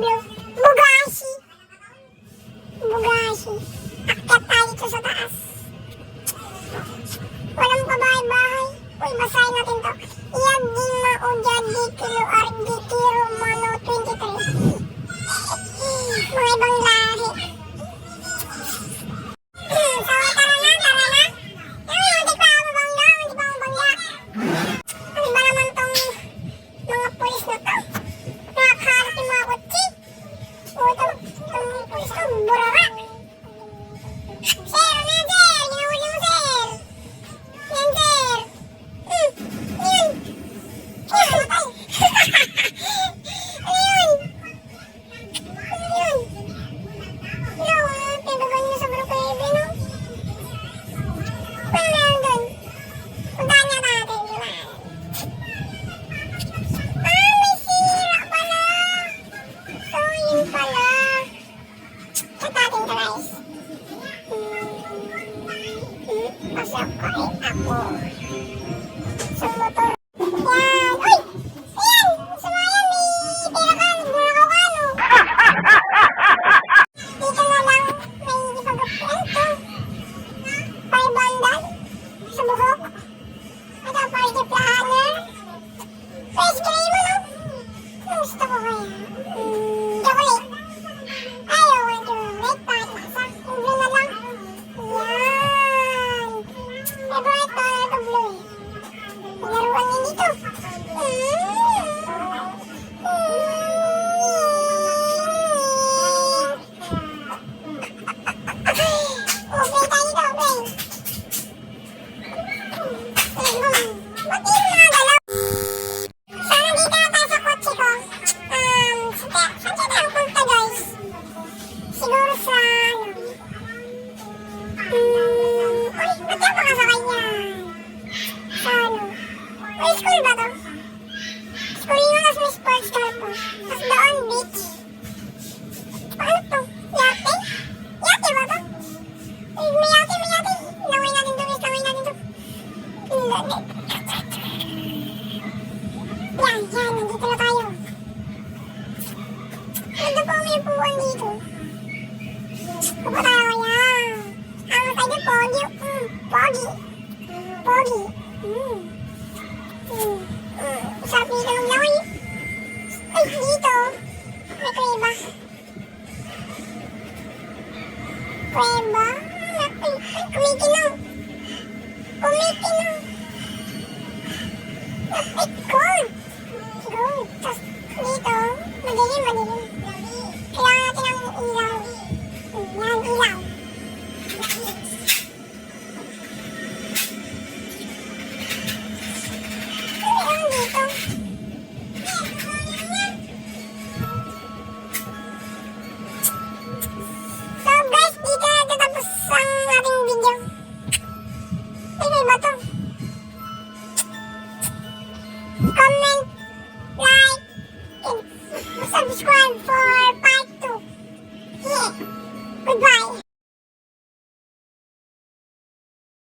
Pueblo. Bugashi. Bugashi. Akyat tayo dito sa taas. Walang pabahay-bahay. Uy, basahin natin to. Yagima Ujadi Kilo Argitiro Mono 23. Mga ibang lahi. So, tara na. Hindi pa ako mabangga. Ano ba naman tong mga pulis na to? Nakakaharap yung mga kutsi. O, itong pulis to, burara. Sir, ano yan, sir? Ginahuli mo, sir. Yan, sir. Yun. Matay. Ano yun? Pinagagan niyo sa Brookhaven, no? Ano meron dun? Puntahan niya natin, di ba? May sira pala. So, yun pala. Check natin ka, guys. Pasok ko ako. Sa motor. Yan! Uy! Ayan! Sumayan, may pera ka. Nagmurakaw ka, no? Dito na lang. May ipag-upyan to. 500 sa buhok. Ito, party planner. Fresh cream, no? Ano gusto ko kaya? Chocolate. Ayaw, chocolate. Kahit lasa. Yung blue na lang. Yan. Favorite color to blue, eh. Pinaruan niya dito. Okay tayo dito, okay. Ba't yung mga galaw? So, nandito na tayo sa kotse ko. Saan siya tayo punta, guys? Siguro sa, uy, ba't yung pakasakay niya? Sa ano? May school ba to? School yun, tapos may sports car po. Tapos doon, beach. Paano to? Yate? Yate ba to? May yate. Laway natin to, guys. Laway natin to. Yan. Nandito na tayo. Nandito po may upuan dito. Upo tayo, yan. Ano tayo doon? Pogi. Sarap dito ng laway. Ay, dito. May kuweba. Ay, kumikinom. Ay, gold. Tapos dito, madilim.